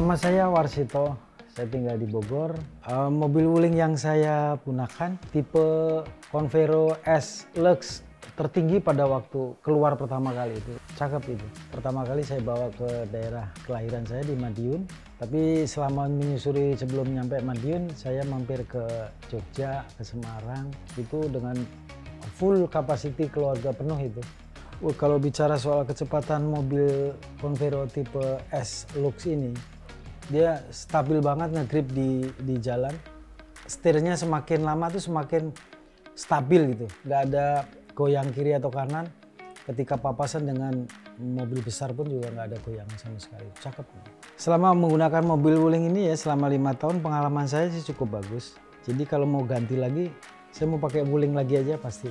Nama saya Warsito, saya tinggal di Bogor. Mobil wuling yang saya gunakan tipe Convero S Lux tertinggi pada waktu keluar pertama kali itu. Cakep itu. Pertama kali saya bawa ke daerah kelahiran saya di Madiun. Tapi selama menyusuri sebelum nyampe Madiun, saya mampir ke Jogja, ke Semarang. Itu dengan full capacity keluarga penuh itu. Kalau bicara soal kecepatan mobil Convero tipe S Lux ini, dia stabil banget ngegrip di jalan. Setirnya semakin lama tuh semakin stabil gitu, nggak ada goyang kiri atau kanan. Ketika papasan dengan mobil besar pun juga nggak ada goyangan sama sekali. Cakep. Selama menggunakan mobil wuling ini ya, selama 5 tahun pengalaman saya sih cukup bagus. Jadi kalau mau ganti lagi, saya mau pakai wuling lagi aja pasti.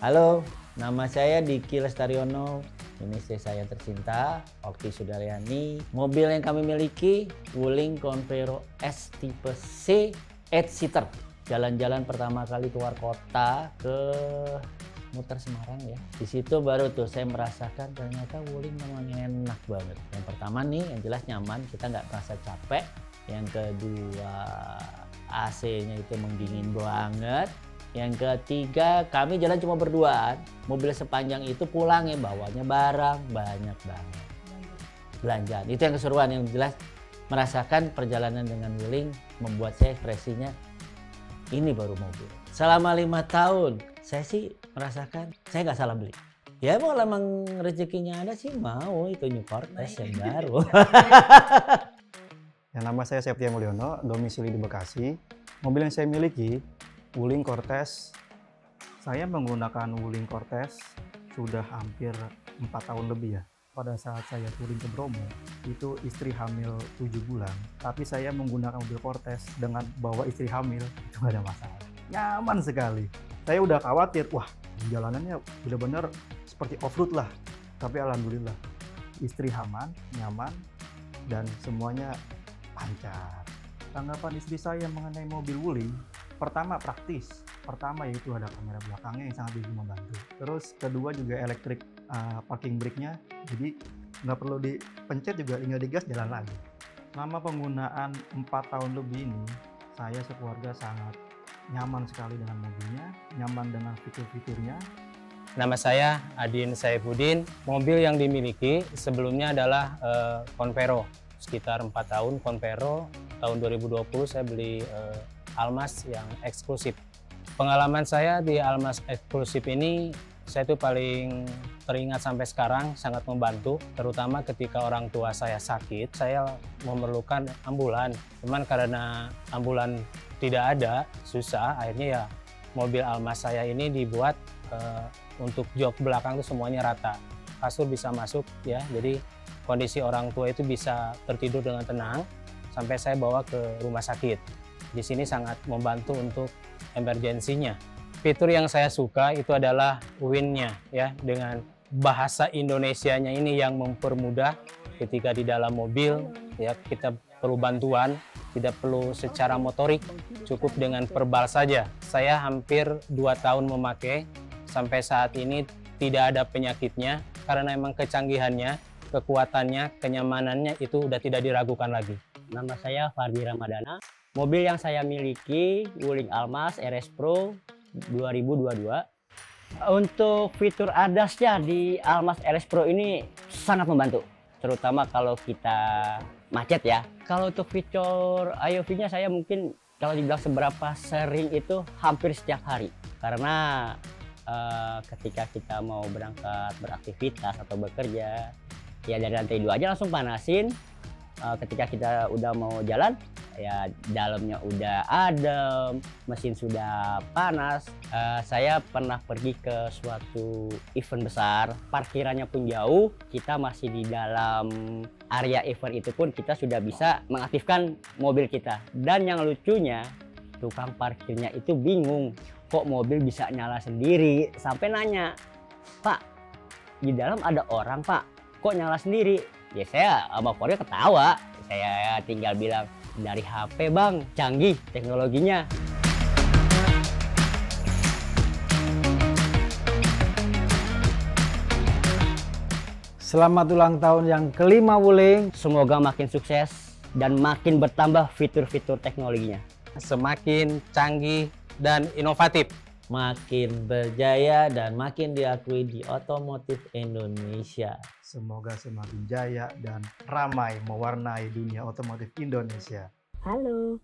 Halo, nama saya Diki Lestariono. Ini istri saya tercinta, Oki Sudaryani. Mobil yang kami miliki, wuling Convero S tipe C 8-seater. Jalan-jalan pertama kali keluar kota ke muter Semarang ya. Di situ baru tuh saya merasakan ternyata wuling memang enak banget. Yang pertama nih, yang jelas nyaman, kita nggak merasa capek. Yang kedua, AC-nya itu mendingin banget. Yang ketiga, kami jalan cuma berduaan. Mobil sepanjang itu pulang ya, bawanya barang banyak banget. Belanjaan, itu yang keseruan. Yang jelas merasakan perjalanan dengan wuling membuat saya ekspresinya, ini baru mobil. Selama 5 tahun, saya sih merasakan saya nggak salah beli. Ya kalau emang rezekinya ada sih mau itu New Cortez yang baru. Ya, nama saya Septia Mulyono, domisili di Bekasi. Mobil yang saya miliki wuling Cortez. Saya menggunakan wuling Cortez sudah hampir 4 tahun lebih ya. Pada saat saya touring ke Bromo, itu istri hamil 7 bulan. Tapi saya menggunakan mobil Cortez dengan bawa istri hamil, itu nggak ada masalah. Nyaman sekali. Saya udah khawatir, wah jalanannya benar-benar seperti off-road lah. Tapi alhamdulillah, istri aman, nyaman, dan semuanya lancar. Tanggapan istri saya mengenai mobil wuling, pertama praktis. Pertama yaitu ada kamera belakangnya yang sangat bisa membantu. Terus kedua juga elektrik parking brake-nya, jadi nggak perlu dipencet juga, tinggal digas jalan lagi. Selama penggunaan 4 tahun lebih ini, saya sekeluarga sangat nyaman sekali dengan mobilnya, nyaman dengan fitur-fiturnya. Nama saya Adin Saifuddin. Mobil yang dimiliki sebelumnya adalah Convero, sekitar 4 tahun Convero. Tahun 2020 saya beli Almas yang eksklusif. Pengalaman saya di Almas eksklusif ini, saya tuh paling teringat sampai sekarang, sangat membantu. Terutama ketika orang tua saya sakit, saya memerlukan ambulan. Cuman karena ambulan tidak ada, susah, akhirnya ya mobil Almas saya ini dibuat untuk jok belakang tuh semuanya rata. Kasur bisa masuk ya, jadi kondisi orang tua itu bisa tertidur dengan tenang sampai saya bawa ke rumah sakit. Di sini sangat membantu untuk emergensinya. Fitur yang saya suka itu adalah WIN-nya ya, dengan bahasa Indonesianya ini yang mempermudah ketika di dalam mobil ya, kita perlu bantuan, tidak perlu secara motorik, cukup dengan verbal saja. Saya hampir 2 tahun memakai, sampai saat ini tidak ada penyakitnya karena memang kecanggihannya, kekuatannya, kenyamanannya itu udah tidak diragukan lagi. Nama saya Fardi Ramadana. Mobil yang saya miliki wuling Almas RS Pro 2022. Untuk fitur ADAS-nya di Almas RS Pro ini sangat membantu, terutama kalau kita macet ya. Kalau untuk fitur IOV-nya saya mungkin kalau dibilang seberapa sering itu hampir setiap hari. Karena ketika kita mau berangkat beraktivitas atau bekerja, ya dari lantai 2 aja langsung panasin. Ketika kita udah mau jalan, ya dalamnya udah adem, mesin sudah panas. Saya pernah pergi ke suatu event besar, parkirannya pun jauh, kita masih di dalam area event itu pun kita sudah bisa mengaktifkan mobil kita. Dan yang lucunya, tukang parkirnya itu bingung, kok mobil bisa nyala sendiri, sampai nanya, "Pak, di dalam ada orang Pak, kok nyala sendiri?" Ya saya sama Korea ketawa, saya tinggal bilang, dari HP bang, canggih teknologinya. Selamat ulang tahun yang kelima wuling. Semoga makin sukses dan makin bertambah fitur-fitur teknologinya. Semakin canggih dan inovatif. Makin berjaya dan makin diakui di otomotif Indonesia. Semoga semakin jaya dan ramai mewarnai dunia otomotif Indonesia. Halo,